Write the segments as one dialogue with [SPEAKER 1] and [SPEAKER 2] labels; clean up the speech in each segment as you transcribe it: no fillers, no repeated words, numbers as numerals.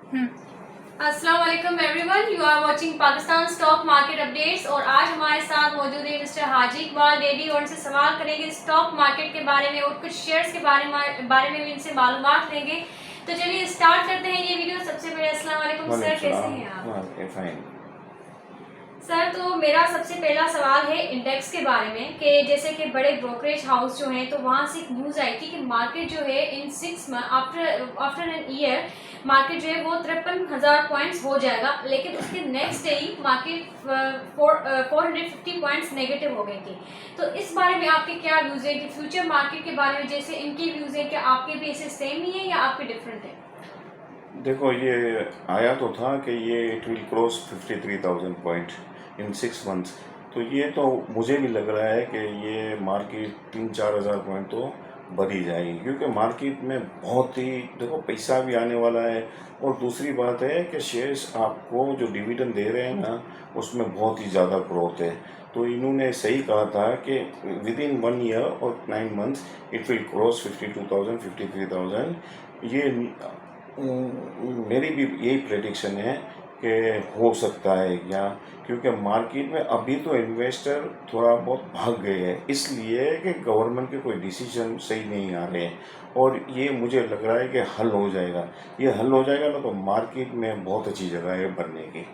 [SPEAKER 1] अस्सलाम वालेकुम everyone, you are watching Pakistan stock market updates. और आज हमारे साथ मौजूद है मिस्टर हाजी इकबाल डेडी और इनसे सवाल करेंगे स्टॉक मार्केट के बारे में और कुछ शेयर्स के बारे में भी इनसे मालूमात लेंगे। तो चलिए स्टार्ट करते हैं ये वीडियो। सबसे पहले अस्सलाम वालेकुम सर, कैसे हैं आप?
[SPEAKER 2] फाइन।
[SPEAKER 1] सर, तो मेरा सबसे पहला सवाल है इंडेक्स के बारे में कि जैसे कि बड़े ब्रोकरेज हाउस जो हैं तो वहाँ से एक न्यूज़ आई थी कि मार्केट जो है in 6 month after an year market जो है वो 53,000 पॉइंट्स हो जाएगा, लेकिन उसके नेक्स्ट डे ही मार्केट 450 पॉइंट्स नेगेटिव हो गई थी। तो इस बारे में आपके क्या व्यूज़ है कि फ्यूचर मार्केट के बारे में जैसे इनकी व्यूज़ है, क्या आपके भी ऐसे सेम ही है या आपके डिफरेंट है?
[SPEAKER 2] देखो, ये आया तो था कि ये it will cross 53,000 point in 6 months. तो ये तो मुझे भी लग रहा है कि ये मार्केट 3-4 हज़ार पॉइंट तो बढ़ ही जाएगी, क्योंकि मार्केट में बहुत ही देखो पैसा भी आने वाला है। और दूसरी बात है कि शेयर्स आपको जो डिविडेंड दे रहे हैं ना, उसमें बहुत ही ज़्यादा ग्रोथ है। तो इन्होंने सही कहा था कि विद इन 1 ईयर और 9 मंथ्स इट विल क्रॉस 52,000 53,000। ये मेरी भी यही प्रेडिक्शन है कि हो सकता है क्या, क्योंकि मार्केट में अभी तो इन्वेस्टर थोड़ा बहुत भाग गए हैं, इसलिए कि गवर्नमेंट के कोई डिसीजन सही नहीं आ रहे हैं। और ये मुझे लग रहा है कि हल हो जाएगा। ये हल हो जाएगा ना, तो मार्केट में बहुत अच्छी जगह है बनने की।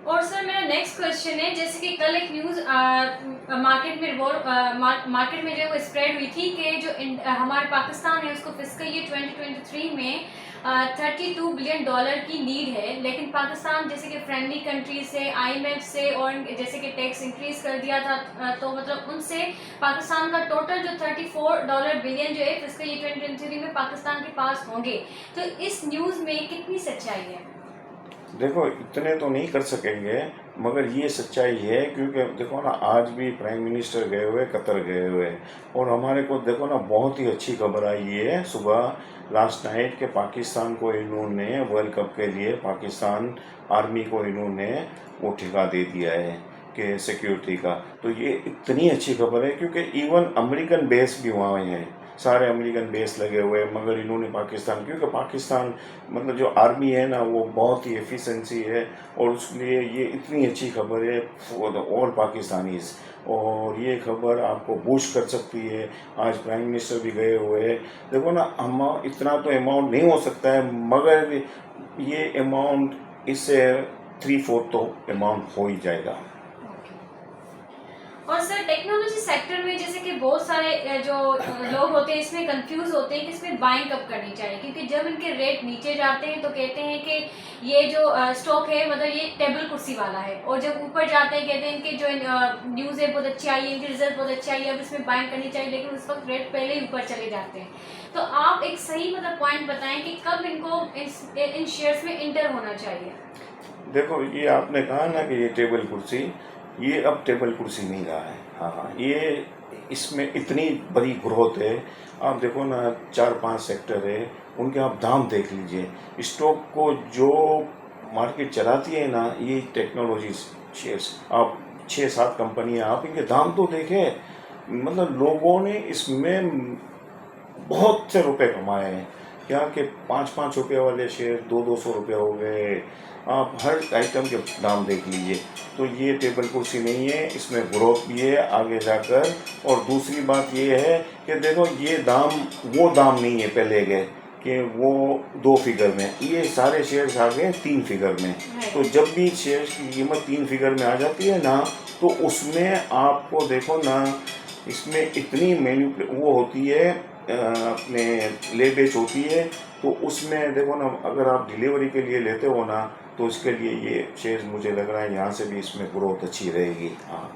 [SPEAKER 1] और सर, मेरा नेक्स्ट क्वेश्चन है जैसे कि कल एक न्यूज़ मार्केट में जो है वो स्प्रेड हुई थी कि जो हमारे पाकिस्तान है उसको फिस्कल ईयर 2023 में $32 बिलियन की नीड है, लेकिन पाकिस्तान जैसे कि फ्रेंडली कंट्रीज से, IMF से और जैसे कि टैक्स इंक्रीज कर दिया था, तो मतलब उनसे पाकिस्तान का टोटल जो $34 बिलियन जो है फिस्कल ईयर 2023 में पाकिस्तान के पास होंगे। तो इस न्यूज़ में कितनी सच्चाई है?
[SPEAKER 2] देखो, इतने तो नहीं कर सकेंगे, मगर ये सच्चाई है, क्योंकि देखो ना, आज भी प्राइम मिनिस्टर गए हुए, कतर गए हुए। और हमारे को देखो ना, बहुत ही अच्छी खबर आई है सुबह लास्ट नाइट के पाकिस्तान को इन्होंने वर्ल्ड कप के लिए पाकिस्तान आर्मी को इन्होंने वो ठेका दे दिया है कि सिक्योरिटी का। तो ये इतनी अच्छी खबर है, क्योंकि इवन अमेरिकन बेस भी वहाँ हैं, सारे अमेरिकन बेस लगे हुए हैं, मगर इन्होंने पाकिस्तान, क्योंकि पाकिस्तान मतलब जो आर्मी है ना, वो बहुत ही एफिशिएंसी है। और उसलिए ये इतनी अच्छी खबर है फॉर द ऑल पाकिस्तानीज। और ये खबर आपको बूस्ट कर सकती है। आज प्राइम मिनिस्टर भी गए हुए हैं। देखो ना, हम इतना तो अमाउंट नहीं हो सकता है, मगर ये अमाउंट इससे 3/4 तो अमाउंट हो ही जाएगा।
[SPEAKER 1] और सर, टेक्नोलॉजी सेक्टर में जैसे कि बहुत सारे जो लोग होते हैं इसमें कंफ्यूज होते हैं कि इसमें बाइंग कब करनी चाहिए, क्योंकि जब इनके रेट नीचे जाते हैं तो कहते हैं कि ये जो स्टॉक है मतलब ये टेबल कुर्सी वाला है, और जब ऊपर जाते हैं कहते हैं कि जो न्यूज़ है बहुत अच्छी आई है, इनकी रिजल्ट बहुत अच्छी आई है, अब इसमें बाइंग करनी चाहिए, लेकिन उस वक्त रेट पहले ही ऊपर चले जाते हैं। तो आप एक सही मतलब पॉइंट बताएं कि कब इनको इन शेयर्स में इंटर होना चाहिए?
[SPEAKER 2] देखो, ये आपने कहा ना कि ये टेबल कुर्सी, ये अब टेबल कुर्सी नहीं रहा है। हाँ, ये इसमें इतनी बड़ी ग्रोथ है। आप देखो ना, 4-5 सेक्टर है, उनके आप दाम देख लीजिए। स्टॉक को जो मार्केट चलाती है ना, ये टेक्नोलॉजी शेयर्स। आप 6-7 कंपनियां, आप इनके दाम तो देखें। मतलब लोगों ने इसमें बहुत से रुपए कमाए हैं। क्या कि 5-5 रुपये वाले शेयर 200-200 रुपये हो गए। आप हर आइटम के दाम देख लीजिए। तो ये टेबल कुर्सी नहीं है, इसमें ग्रोथ भी है आगे जाकर। और दूसरी बात ये है कि देखो, ये दाम वो दाम नहीं है पहले के कि वो 2 फिगर में, ये सारे शेयर्स आ गए 3 फिगर में। तो जब भी शेयर्स की कीमत 3 फिगर में आ जाती है ना, तो उसमें आपको देखो ना, इसमें इतनी वो होती है, अपने ले बेच होती है। तो उसमें देखो ना, अगर आप डिलीवरी के लिए लेते हो ना, तो इसके लिए ये शेयर मुझे लग रहा है यहाँ से भी इसमें ग्रोथ अच्छी रहेगी। हाँ।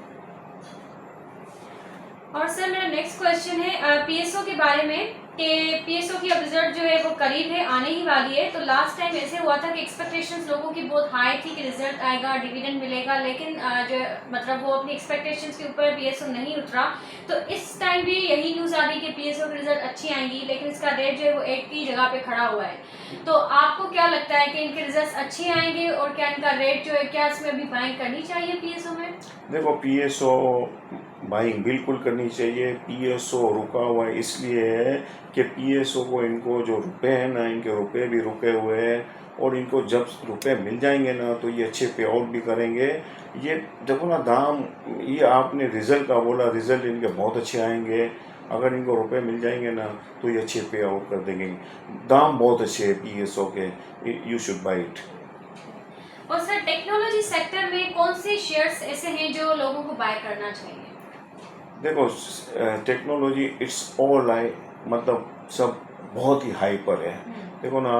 [SPEAKER 1] और सर, मेरा नेक्स्ट क्वेश्चन है PSO के बारे में कि PSO की अब रिजल्ट जो है वो करीब है, आने ही वाली है। तो लास्ट टाइम ऐसे हुआ था कि एक्सपेक्टेशंस लोगों की बहुत हाई थी कि रिजल्ट आएगा, डिविडेंड मिलेगा, लेकिन जो मतलब वो अपनी एक्सपेक्टेशंस के ऊपर PSO नहीं उतरा। तो इस टाइम भी यही न्यूज़ आ रही कि PSO की रिजल्ट अच्छी आएंगी, लेकिन इसका रेट जो है वो 80 की जगह पे खड़ा हुआ है। तो आपको क्या लगता है कि इनके रिजल्ट अच्छे आएंगे और क्या इनका रेट जो है, क्या इसमें अभी बाइंग करनी चाहिए PSO में?
[SPEAKER 2] देखो, PSO बाइंग बिल्कुल करनी चाहिए। पीएसओ रुका हुआ है इसलिए है कि पीएसओ को इनको जो रुपए हैं ना, इनके रुपए भी रुके हुए हैं, और इनको जब रुपए मिल जाएंगे ना तो ये अच्छे पे आउट भी करेंगे। ये देखो ना दाम, ये आपने रिजल्ट का बोला, रिजल्ट इनके बहुत अच्छे आएंगे। अगर इनको रुपए मिल जाएंगे ना तो ये अच्छे पे आउट कर देंगे। दाम बहुत अच्छे है पीएसओ के, यू शुड बाई इट।
[SPEAKER 1] और सर टेक्नोलॉजी सेक्टर में कौन से शेयर्स ऐसे हैं जो लोगों को बाय करना चाहिए?
[SPEAKER 2] देखो टेक्नोलॉजी इट्स ऑल मतलब सब बहुत ही हाई पर है। देखो ना,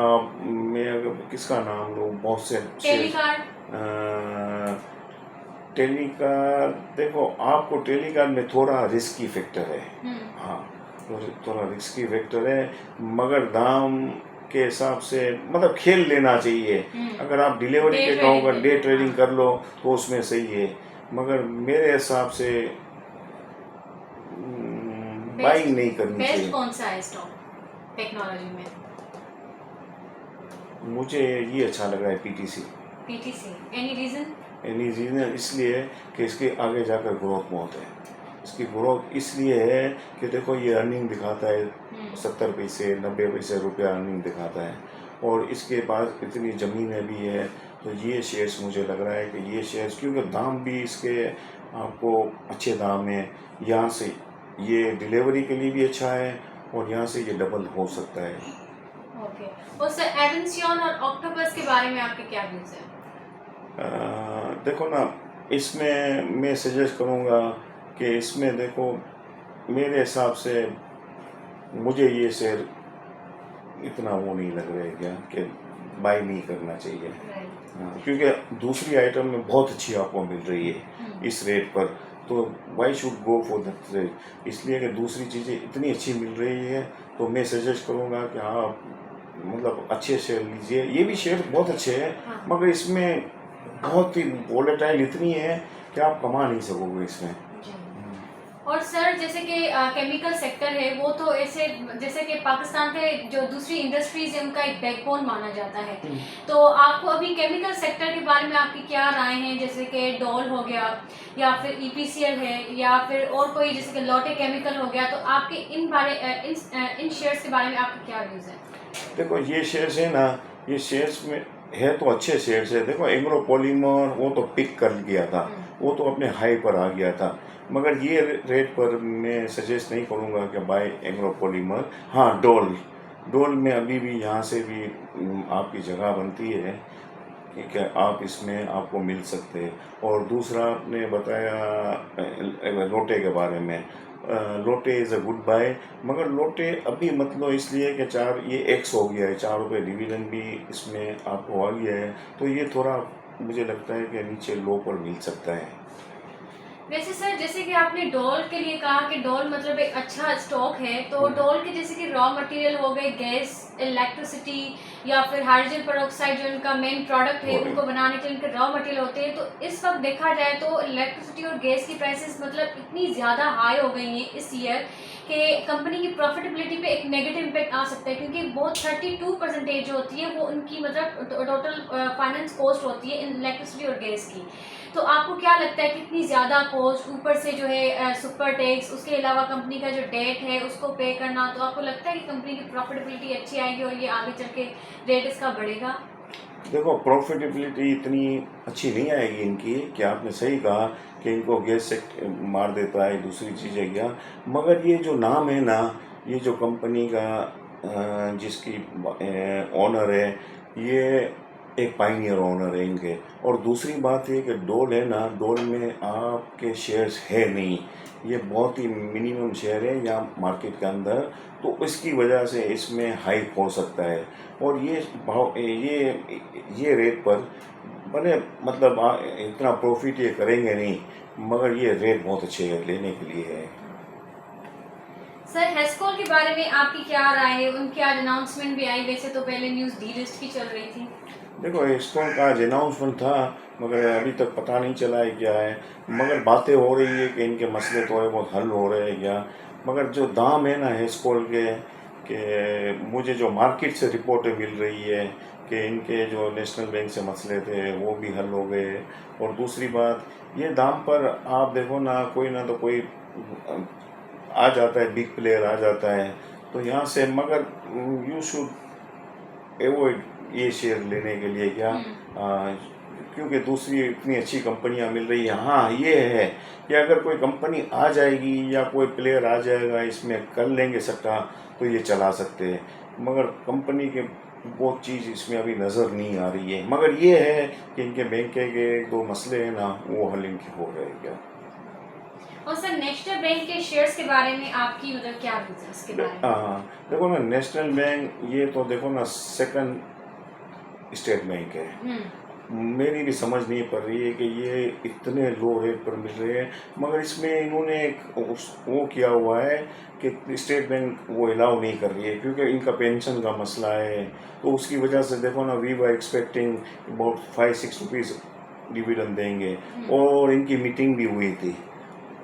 [SPEAKER 2] मैं अगर किसका नाम लूँ, बहुत से
[SPEAKER 1] टेलीकार।
[SPEAKER 2] टेलीकार, देखो आपको टेलीकार में थोड़ा रिस्की फैक्टर है। हाँ, थोड़ा रिस्की फैक्टर है, मगर दाम के हिसाब से मतलब खेल लेना चाहिए। अगर आप डिलीवरी
[SPEAKER 1] डे
[SPEAKER 2] के कहोगे
[SPEAKER 1] ट्रेडिंग
[SPEAKER 2] डे
[SPEAKER 1] में,
[SPEAKER 2] ट्रेडिंग
[SPEAKER 1] हाँ।
[SPEAKER 2] कर लो तो उसमें सही है, मगर मेरे हिसाब से बाइंग नहीं करनी
[SPEAKER 1] बेस्ट
[SPEAKER 2] चाहिए।
[SPEAKER 1] कौन सा है स्टॉक टेक्नोलॉजी में?
[SPEAKER 2] मुझे ये अच्छा लग रहा है PTC.
[SPEAKER 1] PTC, any reason?
[SPEAKER 2] Any reason इसलिए कि इसके आगे जाकर ग्रोथ बहुत है। इसकी ग्रोथ इसलिए है कि देखो ये अर्निंग दिखाता है 70 पैसे 90 पैसे रुपया अर्निंग दिखाता है, और इसके पास इतनी ज़मीनें भी है। तो ये शेयर्स मुझे लग रहा है कि ये शेयर्स, क्योंकि दाम भी इसके आपको अच्छे दाम है, यहाँ से ये डिलीवरी के लिए भी अच्छा है, और यहाँ से ये डबल हो सकता है।
[SPEAKER 1] ओके। और सर एवेंसियन और ऑक्टोपस के बारे में आपके क्या व्यूज हैं?
[SPEAKER 2] देखो ना, इसमें मैं सजेस्ट करूँगा कि इसमें देखो, मेरे हिसाब से मुझे ये शेयर इतना वो नहीं लग रहा है क्या कि बाई नहीं करना चाहिए। हाँ, क्योंकि दूसरी आइटम में बहुत अच्छी आपको मिल रही है इस रेट पर, तो why should go for that rate. इसलिए कि दूसरी चीज़ें इतनी अच्छी मिल रही है, तो मैं सजेस्ट करूँगा कि आप मतलब अच्छे शेयर लीजिए। ये भी शेयर बहुत अच्छे हैं,
[SPEAKER 1] हाँ।
[SPEAKER 2] मगर इसमें बहुत ही वोलेटाइल इतनी है कि आप कमा नहीं सकोगे इसमें।
[SPEAKER 1] और सर जैसे कि केमिकल सेक्टर है वो तो ऐसे जैसे कि पाकिस्तान के जो दूसरी इंडस्ट्रीज है उनका एक बैकबोन माना जाता है। तो आपको अभी केमिकल सेक्टर के बारे में आपकी क्या राय है? जैसे कि डोल हो गया, या फिर ईपीसीएल है, या फिर और कोई जैसे कि लोटे केमिकल हो गया, तो आपके इन शेयर्स के बारे में आपके क्या व्यूज हैं?
[SPEAKER 2] देखो ये शेयर्स है ना, ये शेयर्स में है तो अच्छे शेयर्स है। देखो एग्रो पॉलीमर वो तो पिक कर गया था, वो तो अपने हाई पर आ गया था, मगर ये रेट पर मैं सजेस्ट नहीं करूँगा कि बाय एग्रो पॉलीमर। हाँ, डोल में अभी भी यहाँ से भी आपकी जगह बनती है, ठीक है, आप इसमें आपको मिल सकते हैं। और दूसरा आपने बताया लोटे के बारे में, लोटे इज़ अ गुड बाय, मगर लोटे अभी मतलब इसलिए कि ये एक्स हो गया है, 4 रुपये डिविडेंड भी इसमें आपको आ गया है, तो ये थोड़ा मुझे लगता है कि नीचे लो पर मिल सकता है।
[SPEAKER 1] वैसे सर जैसे कि आपने डोल के लिए कहा कि डोल मतलब एक अच्छा स्टॉक है, तो डोल के जैसे कि रॉ मटेरियल हो गए, गैस, इलेक्ट्रिसिटी, या फिर हाइड्रोजन पेरोक्साइड जो इनका मेन प्रोडक्ट है उनको बनाने के लिए इनके रॉ मटेरियल होते हैं। तो इस वक्त देखा जाए तो इलेक्ट्रिसिटी और गैस की प्राइसेस मतलब इतनी ज़्यादा हाई हो गई हैं इस ईयर कि कंपनी की प्रॉफिटेबिलिटी पे एक नेगेटिव इम्पैक्ट आ सकता है, क्योंकि बहुत 32% जो होती है वो उनकी मतलब टोटल फाइनेंस कॉस्ट होती है इन इलेक्ट्रिसिटी और गैस की। तो आपको क्या लगता है कितनी ज़्यादा कॉस्ट, ऊपर से जो है सुपर टैक्स, उसके अलावा कंपनी का जो डेट है उसको पे करना, तो आपको लगता है कि कंपनी की प्रॉफिटेबिलिटी अच्छी आएगी और ये आगे चल के रेट इसका बढ़ेगा?
[SPEAKER 2] देखो प्रॉफिटेबिलिटी इतनी अच्छी नहीं आएगी इनकी, कि आपने सही कहा कि इनको गैस से मार देता है, दूसरी चीज़ें क्या, मगर ये जो नाम है ना, ये जो कंपनी का जिसकी ओनर है, ये एक पाइनियर ओनर है इनके। और दूसरी बात ये कि डोल है ना, डोल में आपके शेयर्स है नहीं, ये बहुत ही मिनिमम शेयर है यहाँ मार्केट के अंदर, तो इसकी वजह से इसमें हाइक हो सकता है। और ये भाव ये रेट पर बने मतलब इतना प्रॉफिट ये करेंगे नहीं, मगर ये रेट बहुत अच्छे लेने के लिए है।
[SPEAKER 1] सर हेस्कोल के बारे में आपकी क्या राय है? उनकी आज अनाउंसमेंट भी आई, वैसे तो पहले न्यूज़ डीलिस्ट की चल रही थी।
[SPEAKER 2] देखो एक्सकॉन का आज अनाउंसमेंट था, मगर अभी तक पता नहीं चला है क्या है, मगर बातें हो रही है कि इनके मसले थोड़े बहुत हल हो रहे हैं क्या। मगर जो दाम है ना हेस्कोल के मुझे जो मार्केट से रिपोर्टें मिल रही है कि इनके जो नेशनल बैंक से मसले थे वो भी हल हो गए। और दूसरी बात, ये दाम पर आप देखो ना, कोई आ जाता है, बिग प्लेयर आ जाता है, तो यहाँ से मगर यू शुड एवॉइड ये शेयर लेने के लिए क्या, क्योंकि दूसरी इतनी अच्छी कंपनियां मिल रही हैं। हाँ ये है कि अगर कोई कंपनी आ जाएगी या कोई प्लेयर आ जाएगा, इसमें कर लेंगे सट्टा, तो ये चला सकते हैं, मगर कंपनी के वो चीज़ इसमें अभी नज़र नहीं आ रही है। मगर ये है कि इनके बैंक के एक दो मसले हैं ना, वो हल इनके हो गए क्या।
[SPEAKER 1] और सर नेशनल बैंक के शेयर्स के बारे में आपकी मतलब क्या व्यूज है उसके बारे में?
[SPEAKER 2] देखो ना, नेशनल बैंक ये तो देखो ना सेकंड स्टेट बैंक है। मेरी भी समझ नहीं पड़ रही है कि ये इतने लो रेट पर मिल रहे हैं, मगर इसमें इन्होंने एक वो किया हुआ है कि स्टेट बैंक वो अलाउ नहीं कर रही है, क्योंकि इनका पेंशन का मसला है। तो उसकी वजह से देखो ना, we were expecting about 5-6 rupees dividend देंगे। और इनकी मीटिंग भी हुई थी,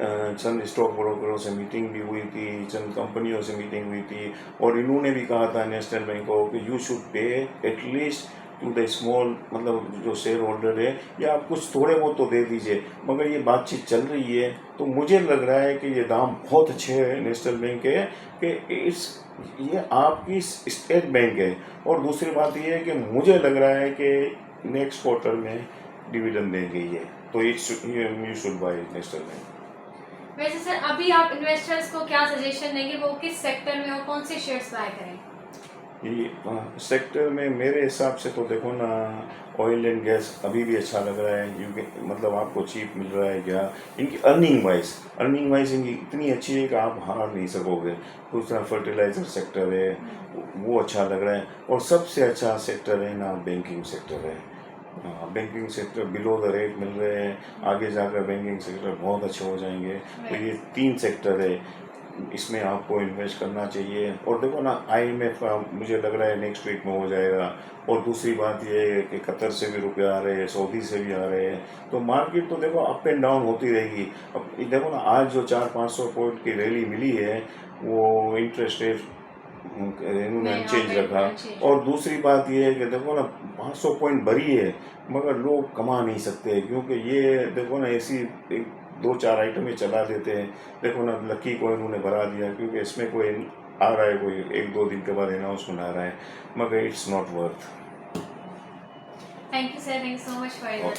[SPEAKER 2] चंद स्टॉक ब्रोकरों से मीटिंग भी हुई थी, चंद कंपनियों से मीटिंग हुई थी, और इन्होंने भी कहा था नेशनल बैंक को कि you should pay at least to the small, मतलब जो शेयर होल्डर है, या आप कुछ थोड़े बहुत तो दे दीजिए। मगर ये बातचीत चल रही है, तो मुझे लग रहा है कि ये दाम बहुत अच्छे हैं नेशनल बैंक के, कि ये आपकी स्टेट बैंक है। और दूसरी बात ये है कि मुझे लग रहा है कि नेक्स्ट क्वार्टर में डिविडेंड देंगे ये, तो you should buy national bank.
[SPEAKER 1] वैसे सर अभी आप इन्वेस्टर्स को क्या सजेशन देंगे, वो किस सेक्टर में और कौन से शेयर्स बाय करें?
[SPEAKER 2] ये सेक्टर में मेरे हिसाब से तो देखो ना, ऑयल एंड गैस अभी भी अच्छा लग रहा है, क्योंकि मतलब आपको चीप मिल रहा है क्या। इनकी अर्निंग वाइज इनकी इतनी अच्छी है कि आप हार नहीं सकोगे। दूसरा फर्टिलाइजर सेक्टर है, वो अच्छा लग रहा है। और सबसे अच्छा सेक्टर है ना, बैंकिंग सेक्टर है। Banking sector below the rate मिल रहे हैं, आगे जाकर बैंकिंग सेक्टर बहुत अच्छे हो जाएंगे। तो ये 3 सेक्टर है, इसमें आपको इन्वेस्ट करना चाहिए। और देखो ना, IMF मुझे लग रहा है नेक्स्ट वीक में हो जाएगा। और दूसरी बात ये है कि कतर से भी रुपए आ रहे हैं, सऊदी से भी आ रहे हैं, तो मार्केट तो देखो अप एंड डाउन होती रहेगी। अब देखो ना, आज जो 400-500 पॉइंट की रैली मिली है, वो इंटरेस्ट रेट इन्होंने अनचेंज रखा। और दूसरी बात ये है कि देखो ना, 500 पॉइंट भरी है, मगर लोग कमा नहीं सकते, क्योंकि ये देखो ना, ऐसी एक 2-4 आइटमें चला देते हैं। देखो ना, लकी को इन्होंने भरा दिया, क्योंकि इसमें कोई आ रहा है, कोई 1-2 दिन के बाद अनाउंसमेंट आ रहा है, मगर it's not worth.
[SPEAKER 1] Thank you sir, thank you so much for your